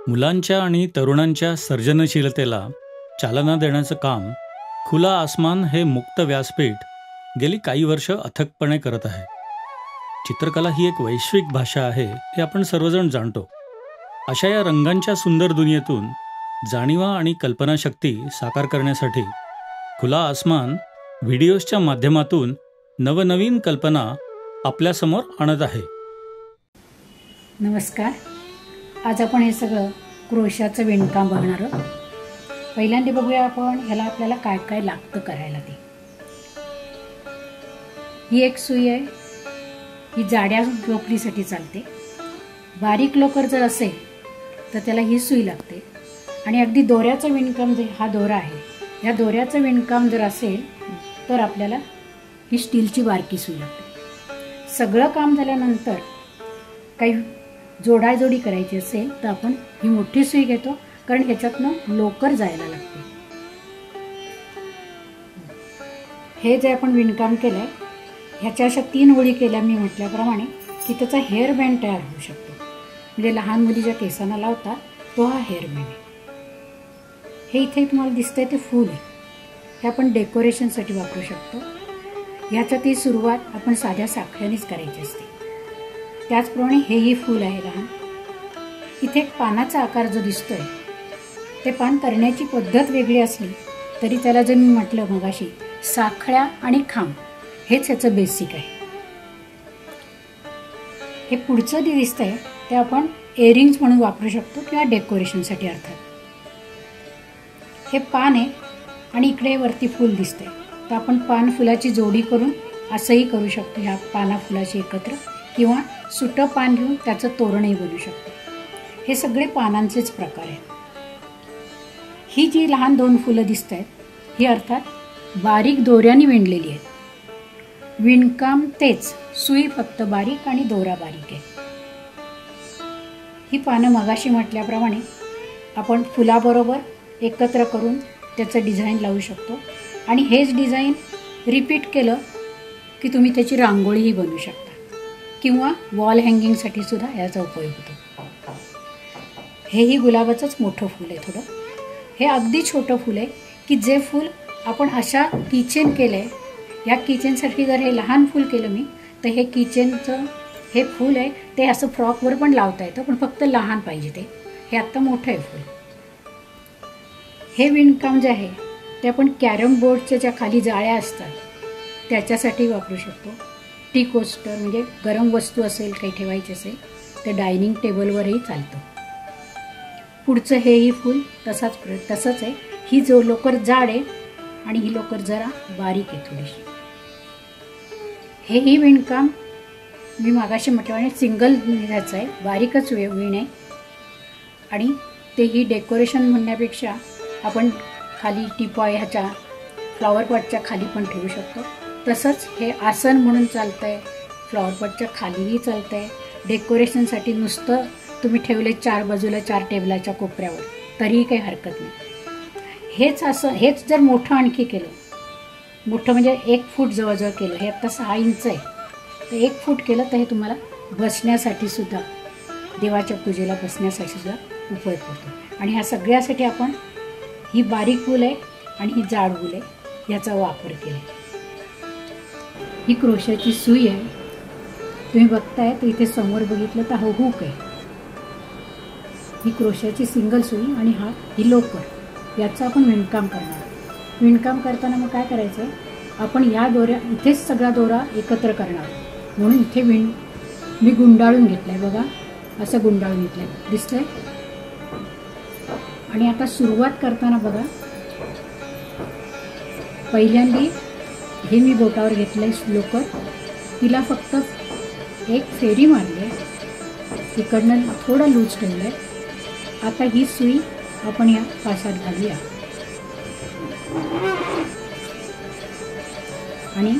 मुलांच्या आणि तरुणांच्या सर्जनशीलतेला चालना देण्याचं काम खुला आसमान हे मुक्त व्यासपीठ गेली काही वर्ष अथकपणे करत आहे. चित्रकला ही एक वैश्विक भाषा आहे हे आपण सर्वजण जाणतो. अशा या रंगांच्या सुंदर दुनियेतून जाणीवा आणि कल्पनाशक्ती साकार करण्यासाठी खुला आसमान व्हिडिओजच्या माध्यमातून नवनवीन कल्पना आपल्यासमोर आणत आहे. नमस्कार. आज आपण हे सगळं क्रोशाचं विणकाम बघणार आहोत. पहिल्यांदा बघूया आपण ह्याला आपल्याला काय काय लागतं करायला ते. ही एक सुई आहे. ही जाड्या लोकरीसाठी चालते. बारीक लोकर जर असेल तर त्याला ही सुई लागते. आणि अगदी दोऱ्याचं विणकाम जे हा दोरा आहे, या दोऱ्याचं विणकाम जर असेल तर आपल्याला ही स्टीलची बारकी सुई लागते. सगळं काम झाल्यानंतर काही जोडाजोडी करायची असेल तर आपण ही मोठी सुई घेतो, कारण ह्याच्यातनं लोकर जायला लागते. हे जे आपण विणकाम केलं आहे ह्याच्या अशा 3 ओळी केल्या मी म्हटल्याप्रमाणे की त्याचा हेअर बँड तयार होऊ शकतो. म्हणजे लहान मुली ज्या केसांना लावतात तो हा हेअर बँड आहे. हे इथे तुम्हाला दिसतंय ते फूल आहे. हे आपण डेकोरेशनसाठी वापरू शकतो. ह्याच्यातही सुरुवात आपण साध्या साखळ्यानेच करायची असते. त्याचप्रमाणे हेही फूल आहे लहान. इथे एक पानाचा आकार जो दिसतोय ते पान करण्याची पद्धत वेगळी असली तरी त्याला जे मी म्हटलं मगाशी साखळ्या आणि खांब हेच ह्याचं बेसिक आहे. हे पुढचं जे दिसतंय ते आपण इयरिंग्स म्हणून वापरू शकतो किंवा डेकोरेशनसाठी. अर्थात हे पान आहे आणि इकडे वरती फूल दिसतंय, तर आपण पान फुलाची जोडी करून असंही करू शकतो. ह्या पाना फुलाची एकत्र, किंवा सुटं पान घेऊन त्याचं तोरणही बनवू शकतो. हे सगळे पानांचेच प्रकार आहेत. ही जी लहान 2 फुलं दिसत आहेत ही अर्थात बारीक दोऱ्याने विणलेली आहेत. विणकाम तेच, सुई फक्त बारीक आणि दोरा बारीक आहे. ही पानं मगाशी म्हटल्याप्रमाणे आपण फुलाबरोबर एकत्र करून त्याचं डिझाईन लावू शकतो. आणि हेच डिझाईन रिपीट केलं की तुम्ही त्याची रांगोळीही बनवू शकता, किंवा वॉल हँगिंगसाठी सुद्धा याचा उपयोग होतो. हेही गुलाबाचंच मोठं फूल आहे थोडं. हे अगदी छोटं फूल आहे की जे फूल आपण अशा किचेन केलं आहे, या किचनसाठी जर हे लहान फूल केलं मी तर हे किचनचं हे फूल आहे ते असं फ्रॉकवर पण लावता येतं, पण फक्त लहान पाहिजे ते. हे आत्ता मोठं आहे फूल. हे विणकाम जे आहे ते आपण कॅरम बोर्डच्या ज्या खाली जाळ्या असतात त्याच्यासाठी वापरू शकतो. टी कोस्टर म्हणजे गरम वस्तू असेल काही ठेवायची असेल तर डायनिंग टेबलवरही चालतं. पुढचं हेही फूल तसंच आहे. ही जो लोकर जाड आहे आणि ही लोकर जरा बारीक आहे थोडीशी. हेही विणकाम मी मागाशी म्हटल्याने सिंगल ह्याचं आहे, बारीकच विण आहे. आणि तेही डेकोरेशन म्हणण्यापेक्षा आपण खाली टीपॉय ह्याच्या फ्लॉवरपॉटच्या खाली पण ठेवू शकतो. तसंच हे आसन म्हणून चालतं आहे, फ्लॉवरपॉटच्या खालीही चालतं आहे. डेकोरेशनसाठी नुसतं तुम्ही ठेवले 4 बाजूला 4 टेबलाच्या कोपऱ्यावर तरीही काही हरकत नाही. हेच जर मोठं आणखी केलं, मोठं म्हणजे 1 फूट जवळजवळ केलं, हे आत्ता 6 इंच आहे, तर 1 फूट केलं तर हे तुम्हाला बसण्यासाठी सुद्धा, देवाच्या पूजेला बसण्यासाठी सुद्धा उपयोग होतो. आणि ह्या सगळ्यासाठी आपण ही बारीक फूल आहे आणि ही जाड फूल आहे याचा वापर केला. ही क्रोशाची सुई आहे. तुम्ही बघताय तर इथे समोर बघितलं तर हा हुक आहे. ही क्रोशाची सिंगल सुई आणि ही लोकर याचं आपण विणकाम करणार. विणकाम करताना मग काय करायचं आहे, आपण या दोऱ्या इथेच सगळा दोरा एकत्र करणार. म्हणून इथे मी गुंडाळून घेतलं आहे. बघा, असं गुंडाळून घेतलं आहे, दिसतंय. आणि आता सुरुवात करताना बघा, पहिल्यांदा हे मी बोटावर घेतलं आहे लोकर, तिला फक्त एक फेरी मारली आहे, तिकडनं थोडं लूज ठेवलं आहे. आता ही सुई आपण या पाशात घालूया आणि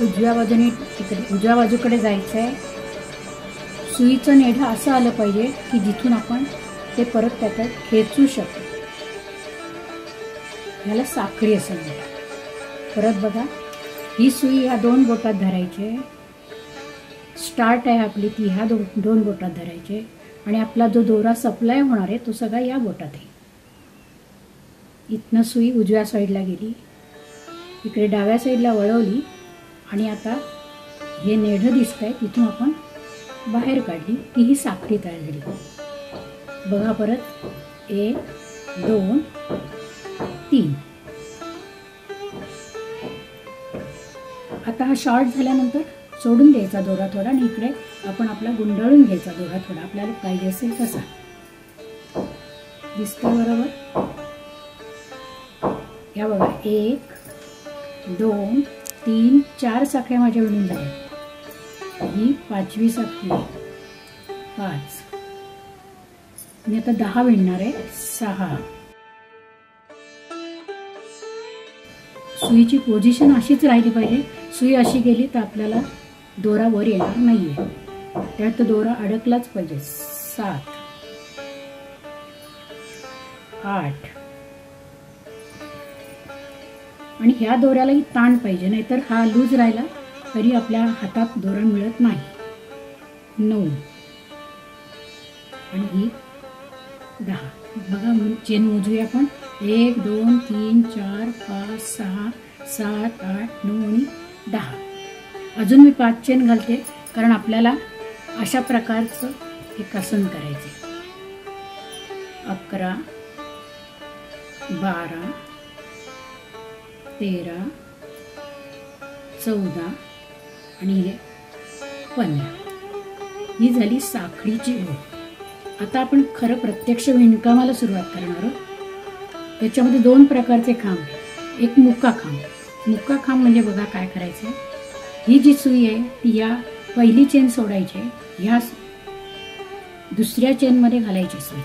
उजव्या बाजूकडे जायचं आहे. सुईचं नेढं असं आलं पाहिजे की जिथून आपण ते परत त्याच्यात खेचू शकतो. ह्याला साखळी असं म्हणतात. परत बघा, ही सुई ह्या 2 बोटात धरायची. स्टार्ट आहे आपली ती ह्या दोन बोटात धरायचे आणि आपला जो दोरा सप्लाय होणार आहे तो सगळा या बोटात आहे. इथनं सुई उजव्या साईडला गेली, इकडे डाव्या साईडला वळवली आणि आता हे नेढं दिसत आहे तिथून आपण बाहेर काढली की ही साखळी तयार झाली. बघा परत 1 2 3. आता हा शॉर्ट झाल्यानंतर सोडून द्यायचा दोरा थोडा आणि इकडे आपण आपला गुंडाळून घ्यायचा दोरा थोडा आपल्याला पाहिजे असेल तसा. दिसतं बरोबर? या बघा 1 2 3 4 साखळ्या माझ्या विणून झाल्या. ही 5वी साखळी आहे. 5. मी आता 10 विणणार आहे. 6. सुईची पोझिशन अशीच राहिली पाहिजे. सुई अशी गेली तर आपल्याला दोरा वर येणार नाहीये, त्यात दोरा अडकलाच पाहिजे. 7 8. आणि ह्या दोऱ्यालाही ताण पाहिजे, नाहीतर हा लूज राहिला तरी आपल्या हातात दोरा मिळत नाही. 9 आणि ही 10. बघा चेन मोजूया आपण. 1 2 3 4 5 6 7 8 9 आणि 10. अजून मी 5 चेन घालते कारण आपल्याला अशा प्रकारचं एक आसन करायचे. 11 12 13 14 आणि 15. ही झाली साखळीची ओळ. आता आपण खरं प्रत्यक्ष विणकामाला सुरुवात करणार आहोत. याच्यामध्ये 2 प्रकारचे खांब आहेत. एक मुक्का खांब. मुक्का खांब म्हणजे बघा काय करायचं. ही जी सुई आहे ती या पहिली चेन सोडायची, ह्या दुसऱ्या चेनमध्ये घालायची सुई.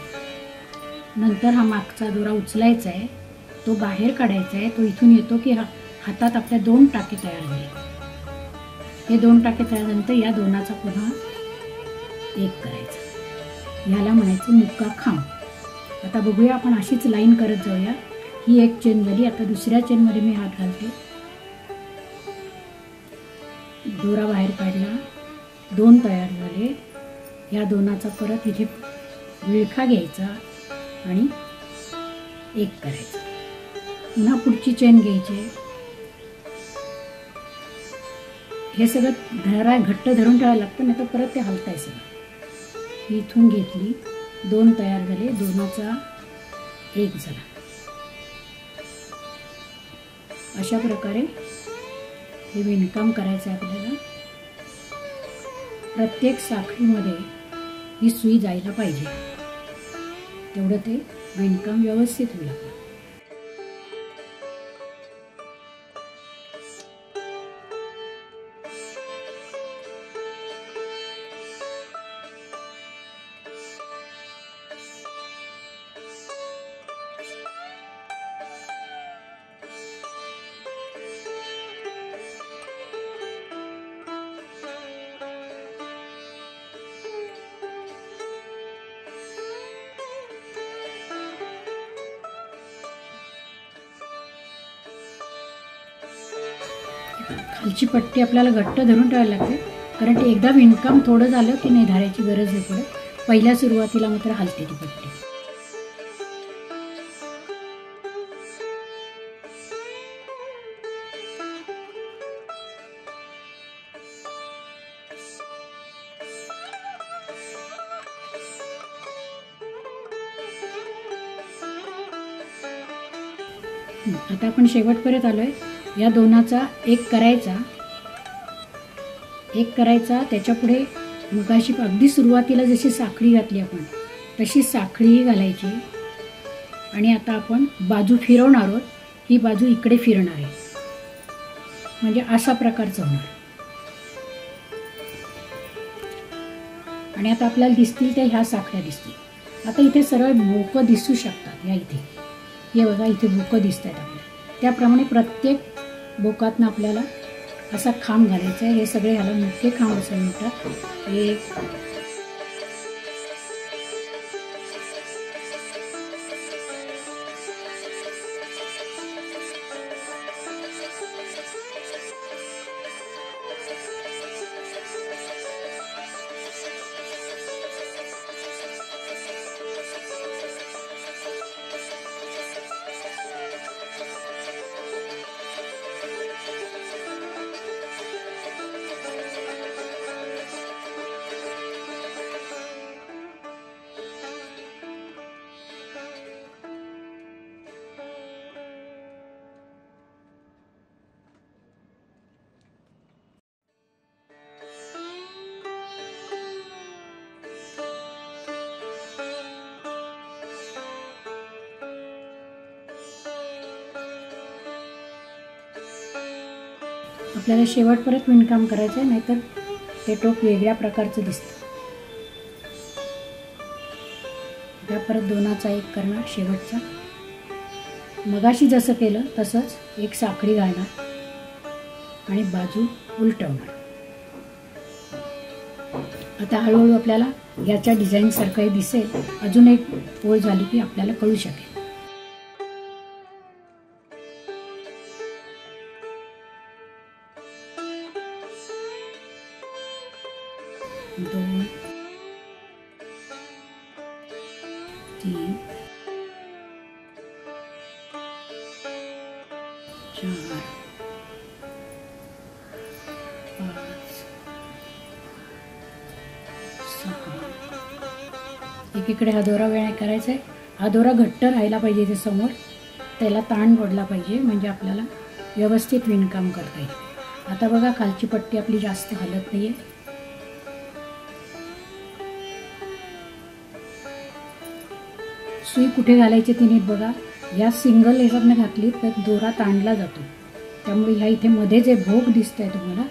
नंतर हा मागचा दोरा उचलायचा आहे, तो बाहेर काढायचा आहे. तो इथून येतो की हातात आपल्या 2 टाके तयार झाले. हे 2 टाके तयार झाल्यानंतर या दोनाचा पुन्हा एक करायचा. ह्याला म्हणायचं मुक्का खांब. आता बघूया आपण अशीच लाईन करत जाऊया. ही एक चेन झाली. आता दुसऱ्या चेनमध्ये मी हात घालते. दोरा बाहेर काढला, 2 तयार झाले. या दोनाचा परत इथे विळखा घ्यायचा आणि एक करायचा. पुन्हा पुढची चेन घ्यायची. हे सगळं घट्ट धरून ठेवायला लागतं, नाही तर परत ते हलताय सगळं. इथून घेतली, 2 तयार झाले, दोनाचा एक झाला. अशा प्रकारे हे विणकाम करायचं आहे आपल्याला. प्रत्येक साखळीमध्ये ही सुई जायला पाहिजे, तेवढं ते विणकाम व्यवस्थित होईल. खालची पट्टी आपल्याला घट्ट धरून ठेवायला लागते, कारण ते एकदा विणकाम थोडं झालं की नाही धरायची गरज नाही पडत. पहिल्या सुरुवातीला मात्र हलते ती पट्टी. आता आपण शेवटपर्यंत आलोय. या दोनाचा एक करायचा, त्याच्या पुढे मगाशी अगदी सुरुवातीला जशी साखळी घातली आपण तशी साखळीही घालायची. आणि आता आपण बाजू फिरवणार आहोत. ही बाजू इकडे फिरणार आहे, म्हणजे अशा प्रकारचं होणार. आणि आता आपल्याला दिसतील त्या ह्या साखळ्या दिसतील. आता इथे सरळ भोकं दिसू शकतात. या इथे हे बघा, इथे भोकं दिसत आहेत आपल्याला. त्याप्रमाणे प्रत्येक बोकातनं आपल्याला असा खांब घालायचा आहे. हे सगळे ह्याला मुख्य खांब असं म्हणतात. एक आपल्याला शेवट परत विणकाम करायचं आहे, नाहीतर ते टोप वेगळ्या प्रकारचं दिसतं. आता परत दोनाचा एक करणार शेवटचा. मगाशी जसं केलं तसंच एक साखळी घालणार आणि बाजू उलटवणार. आता हळूहळू आपल्याला याच्या डिझाईनसारखंही दिसेल. अजून एक ओळ झाली की आपल्याला कळू शकेल. 2 3 4 5 6. एकीकडे हा दोरा वेळा करायचा आहे. हा दोरा घट्ट राहायला पाहिजे इथे समोर, त्याला ताण पडला पाहिजे, म्हणजे आपल्याला व्यवस्थित विणकाम करता येईल. आता बघा खालची पट्टी आपली जास्त हलत नाही आहे. सुई कुठे घालायची ती नीट बघा. या सिंगल ह्याच्यातनं घातली तर दोरा ताणला जातो, त्यामुळे ह्या इथे मध्ये जे भोग दिसत आहे तुम्हाला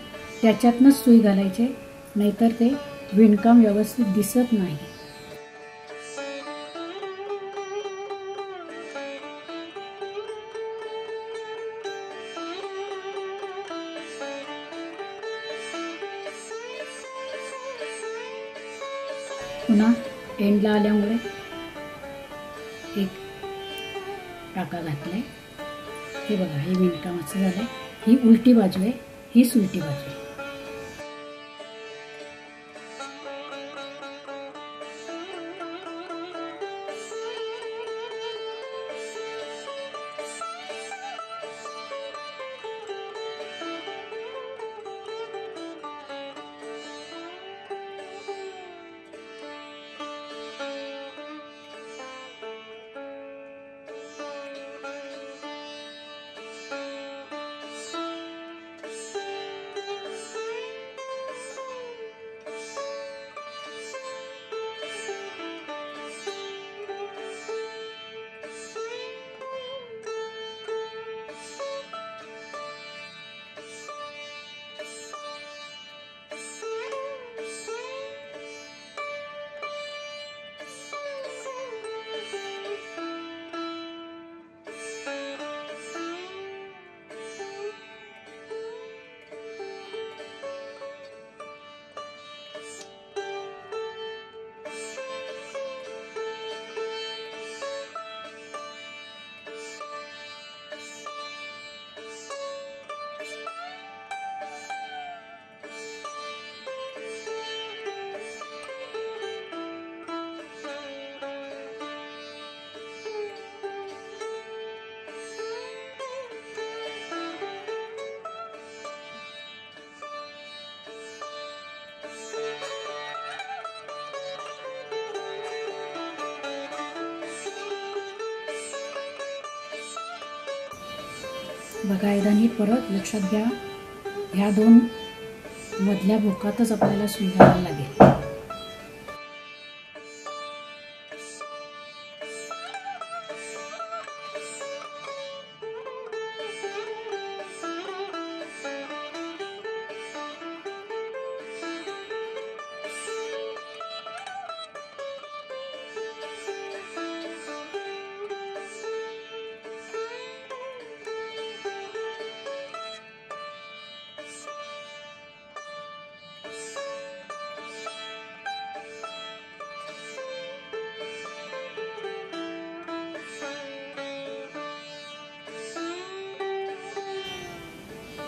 त्याच्यातनंच सुई घालायचे, नाहीतर ते विणकाम व्यवस्थित दिसत नाही. पुन्हा एंडला आल्यामुळे एक टाका घातलाय. हे बघा, हे विणकाम असं झालंय. ही उलटी बाजू आहे, ही सुलटी बाजू आहे. बघा, एकदा नीट परत लक्षात घ्या. ह्या दोन मधल्या भोकातच आपल्याला सुई घालायला लागेल.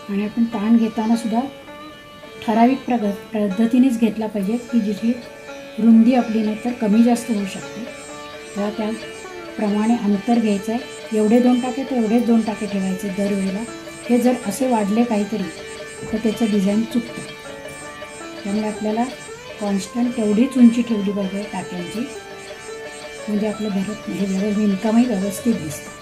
आणि आपण ताण घेताना सुद्धा ठराविक पद्धतीनेच घेतला पाहिजे, की जिची रुंदी आपली नाही तर कमी जास्त होऊ शकते. तेव्हा त्याप्रमाणे अंतर घ्यायचं आहे. एवढे 2 टाके तर एवढेच 2 टाके ठेवायचे दरवेळेला. हे जर असे वाढले काहीतरी तर त्याचं डिझाईन चुकतं. त्यामुळे आपल्याला कॉन्स्टंट तेवढीच उंची ठेवली पाहिजे टाक्यांची, म्हणजे आपलं भरत हे विणकामही व्यवस्थित दिसतं.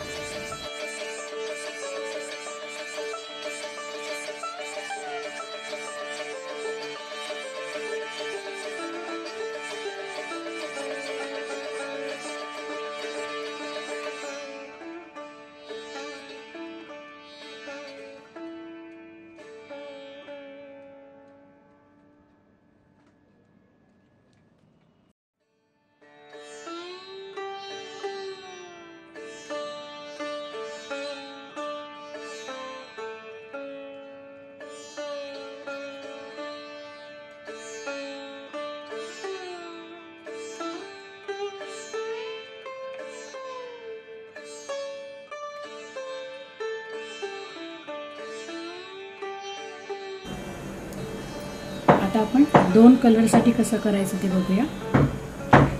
आता आपण 2 कलरसाठी कसं करायचं ते बघूया.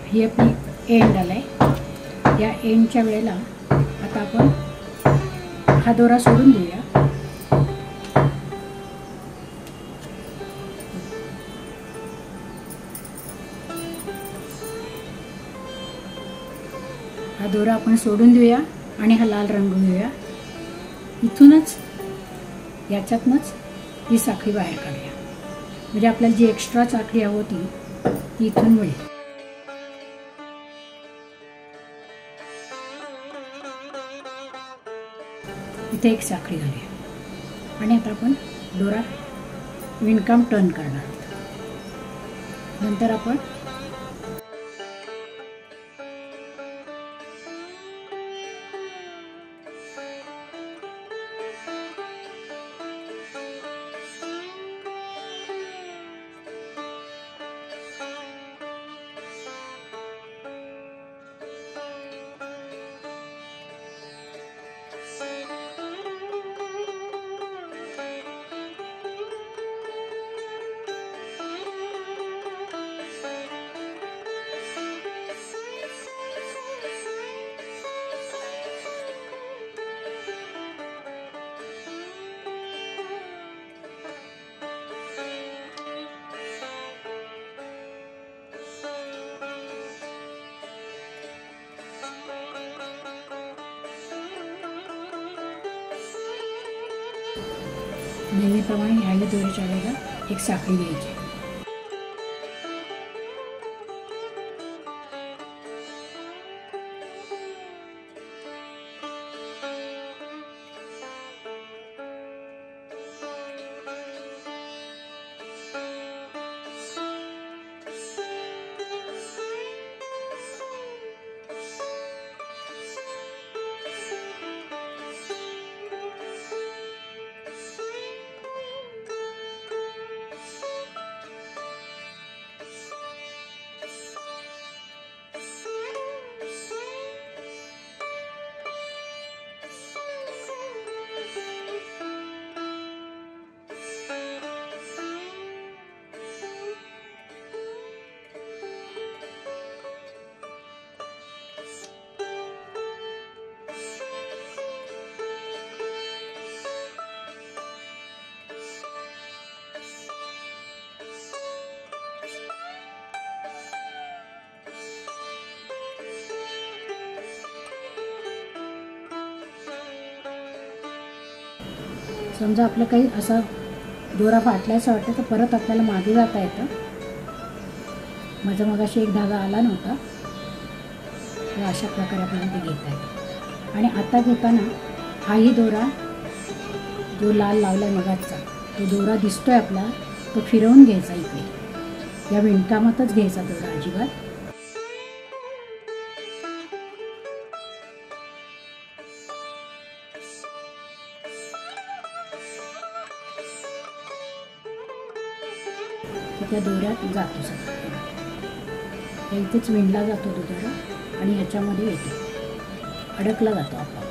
ही आपली एंड आलाय. या एंडच्या वेळेला आता आपण हा दोरा सोडून देऊया. हा दोरा आपण सोडून देऊया आणि हा लाल रंग घेऊया. इथूनच याच्यातनंच ही साखळी बाहेर काढूया. म्हणजे आपल्याला जी एक्स्ट्रा साखळी हवी होती ती इथून मिळेल. इथे एक साखळी घालूया आणि आता आपण दोरा विणकाम टर्न करणार आहोत. नंतर आपण नेहमीप्रमाणे ह्याही दोरीच्या वेळेला एक साखळी घ्यायची. समजा आपलं काही असा दोरा फाटल्याचं वाटतं तर परत आपल्याला मागे जाता येतं. माझा मगाशी एक धागा आला नव्हता, तर अशा प्रकारे आपल्याला ते घेता येतं. आणि आता घेताना हाही दोरा जो लाल लावला आहे मगाचा तो दोरा दिसतोय आपला, तो फिरवून घ्यायचा इकडे. या विणकामातच घ्यायचा दोरा अजिबात. त्या दोऱ्यात जातो सगळं. इथेच विणला जातो तो दोरा आणि ह्याच्यामध्ये येतो, अडकला जातो आपला.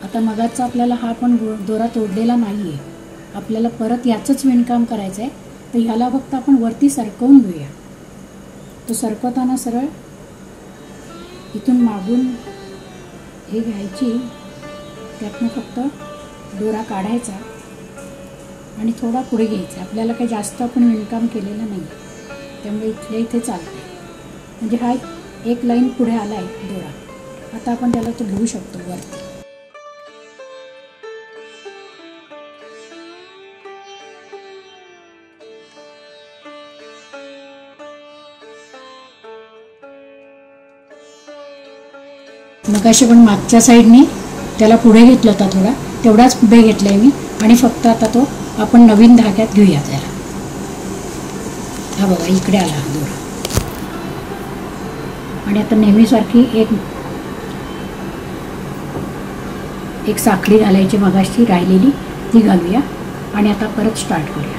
आता मगाचा आपल्याला हा पण दोरा तोडलेला नाही आहे, आपल्याला परत याचंच विणकाम करायचं आहे. तर ह्याला फक्त आपण वरती सरकवून घेऊया. तो सरकवताना सरळ इथून मागून हे घ्यायची, त्यातनं फक्त दोरा काढायचा आणि थोडा पुढे घ्यायचा. आपल्याला काही जास्त आपण विणकाम केलेलं नाही, त्यामुळे इथल्या इथे चालते. म्हणजे हा एक लाईन पुढे आला आहे दोरा. आता आपण त्याला तो घेऊ शकतो वरती. मगाशी पण मागच्या साईडने त्याला पुढे घेतला होता थोडा, तेवढाच पुढे घेतला आहे मी. आणि फक्त आता तो आपण नवीन धाग्यात घेऊया त्याला. हा बघा इकडे आला हा दोरा. आणि आता नेहमीसारखी एक साखळी घालायची मगाशी राहिलेली, ती घालूया आणि आता परत स्टार्ट करूया.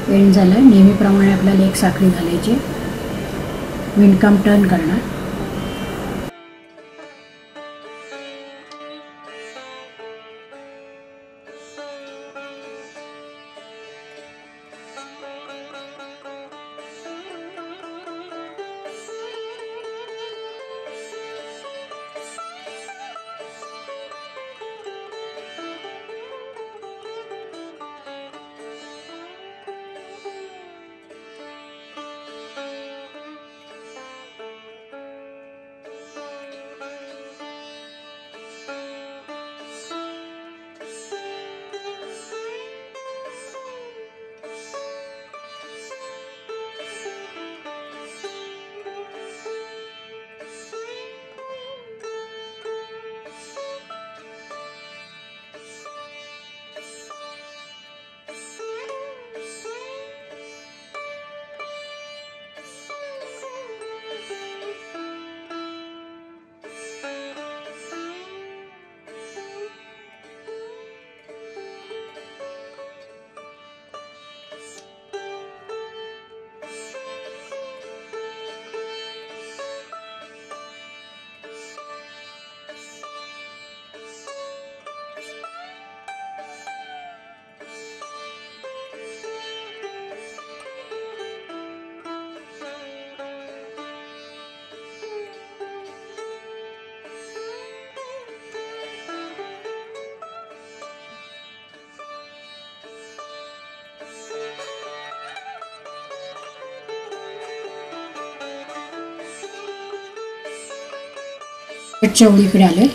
वेळ झालं. नेहमीप्रमाणे आपल्याला एक साखळी घालायची, विणकाम टर्न करणार. शेवटच्या ओळीकडे आले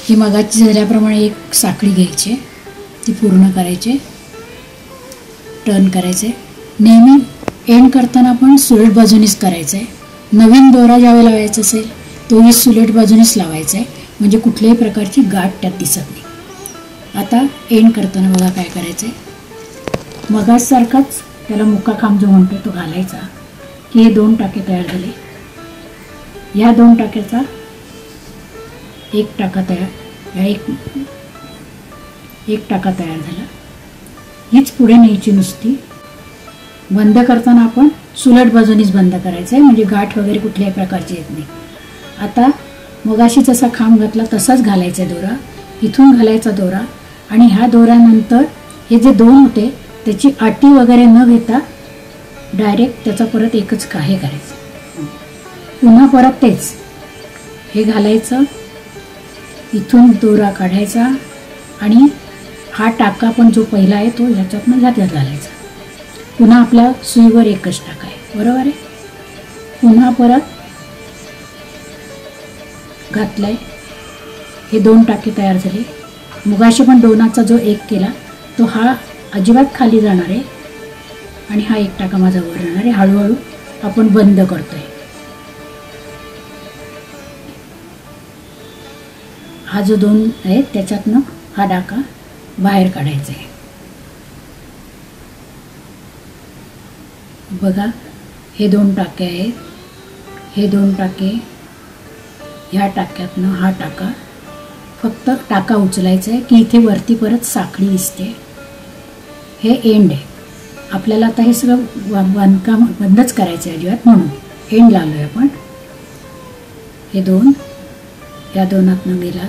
की मगाची झाल्याप्रमाणे एक साखळी घ्यायची, ती पूर्ण करायची, टर्न करायचे. नेहमी एंड करताना आपण सुलट बाजूनीच करायचं आहे. नवीन दोरा ज्यावेळेला लावायचा असेल तोही सुलट बाजूनीच लावायचा आहे, म्हणजे कुठल्याही प्रकारची गाठ त्यात दिसत नाही. आता एंड करताना बघा काय करायचं आहे. मगासारखाच त्याला मुक्का खांब जो म्हणतो तो घालायचा की हे 2 टाके तयार झाले. ह्या 2 टाक्याचा एक टाका तयार, या एक टाका तयार झाला. हीच पुढे न्यायची नुसती. बंद करताना आपण सुलट बाजूनीच बंद करायचं आहे, म्हणजे गाठ वगैरे कुठल्याही प्रकारची येत नाही. आता मगाशी जसा खांब घातला तसाच घालायचा दोरा, इथून घालायचा दोरा. आणि ह्या दोऱ्यानंतर हे जे 2 होते त्याची आटी वगैरे न घेता डायरेक्ट त्याचा परत एकच हे करायचं. पुन्हा परत तेच हे घालायचं, इथून दोरा काढायचा आणि हा टाका पण जो पहिला आहे तो ह्याच्यातनं ह्याच्यात घालायचा. पुन्हा आपल्या सुईवर एकच टाका आहे, बरोबर आहे. पुन्हा परत घातलाय, हे 2 टाके तयार झाले. मगाशी पण 2चा जो एक केला तो हा अजिबात खाली जाणार आहे आणि हा एक टाका माझा वर राहणार आहे. हळूहळू आपण बंद करतोय. हा जो 2 आहे त्याच्यातनं हा टाका बाहेर काढायचा आहे. बघा हे 2 टाके आहेत. हे 2 टाके ह्या टाक्यातनं हा टाका फक्त टाका उचलायचा आहे की इथे वरती परत साखळी दिसते. हे एंड आहे. आपल्याला आता हे सगळं बांधकाम बंदच करायचं आहे अजिबात, म्हणून एंड लावलो आहे आपण. हे 2 या 2आतनं गेला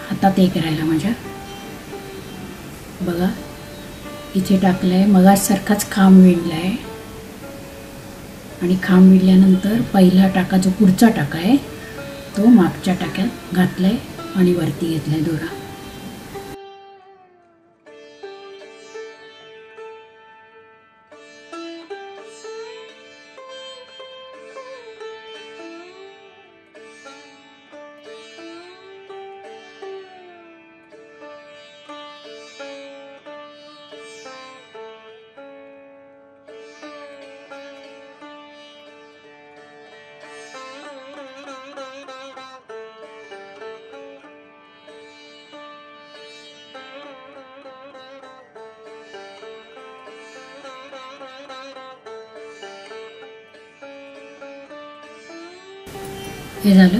हातात एक राहिला माझ्या. बघा इथे टाकलं आहे. मगासारखाच खांब विणला आहे आणि खांब विणल्यानंतर पहिला टाका जो पुढचा टाका आहे तो मागच्या टाक्यात घातला आहे आणि वरती घेतला आहे दोरा. हे झालं.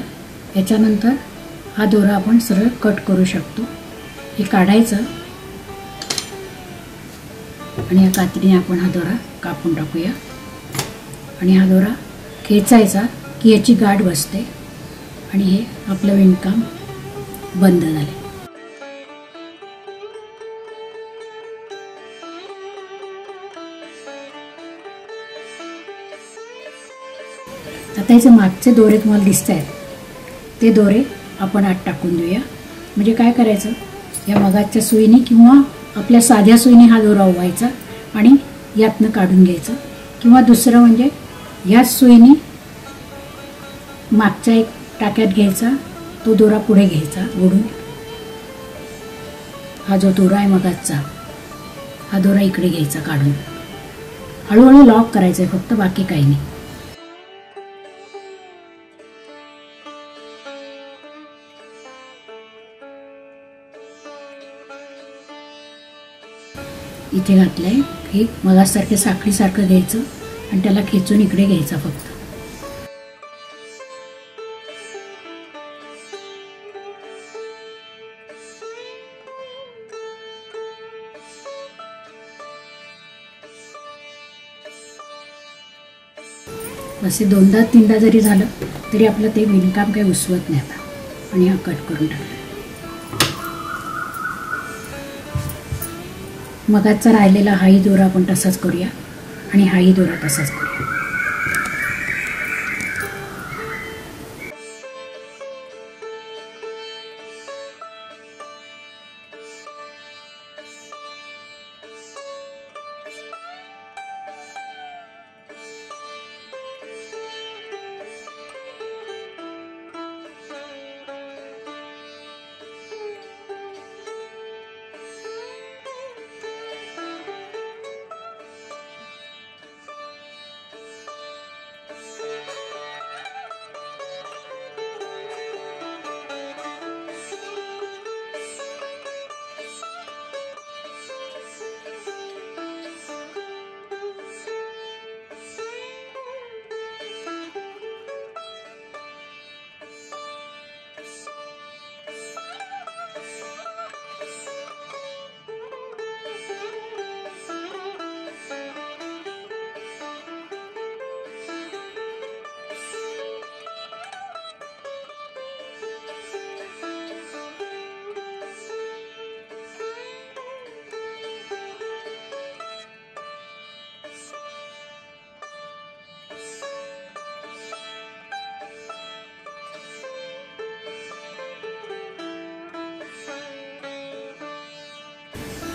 याच्यानंतर हा दोरा आपण सरळ कट करू शकतो. हे काढायचं आणि या कात्रीने आपण हा दोरा कापून टाकूया. आणि हा दोरा खेचायचा की याची गाठ बसते आणि हे आपलं विणकाम बंद झाले. आता याचे मागचे दोरे तुम्हाला दिसत आहेत, ते दोरे आपण आत टाकून देऊया. म्हणजे काय करायचं, या मगाच्या सुईने किंवा आपल्या साध्या सुईने हा दोरा ओवायचा आणि यातनं काढून घ्यायचं. किंवा दुसरं म्हणजे ह्याच सुईने मागच्या एक टाक्यात घ्यायचा, तो दोरा पुढे घ्यायचा ओढून. हा जो दोरा आहे मगाचा, हा दोरा इकडे घ्यायचा काढून. हळूहळू लॉक करायचं आहे फक्त, बाकी काही नाही. इथे घातलंय. हे मगासारखे साखळीसारखं घ्यायचं आणि त्याला खेचून इकडे घ्यायचा फक्त. असे 2दा-3दा जरी झालं तरी आपलं ते विणकाम काही उसवत नाही आता. आणि हा कट करून टाकला. मगाचा राहिलेला हाही दोरा आपण तसाच करूया आणि हाही दोरा तसाच करूया.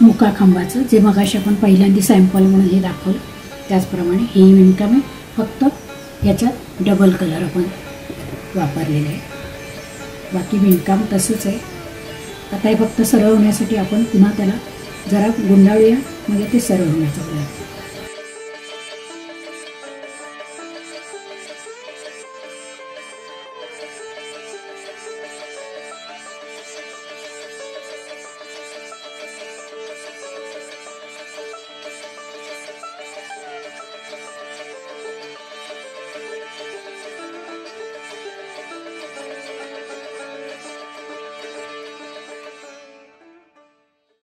मुका खांबाचं जे मगाशी आपण पहिल्यांदा सॅम्पल म्हणून हे दाखवलं त्याचप्रमाणे हे विणकाम आहे. फक्त याच्यात डबल कलर आपण वापरलेले आहे. बाकी विणकाम तसंच आहे. आता हे फक्त सरळ होण्यासाठी आपण पुन्हा त्याला जरा गुंडाळूया, म्हणजे ते सरळ होण्याचा प्रयत्न.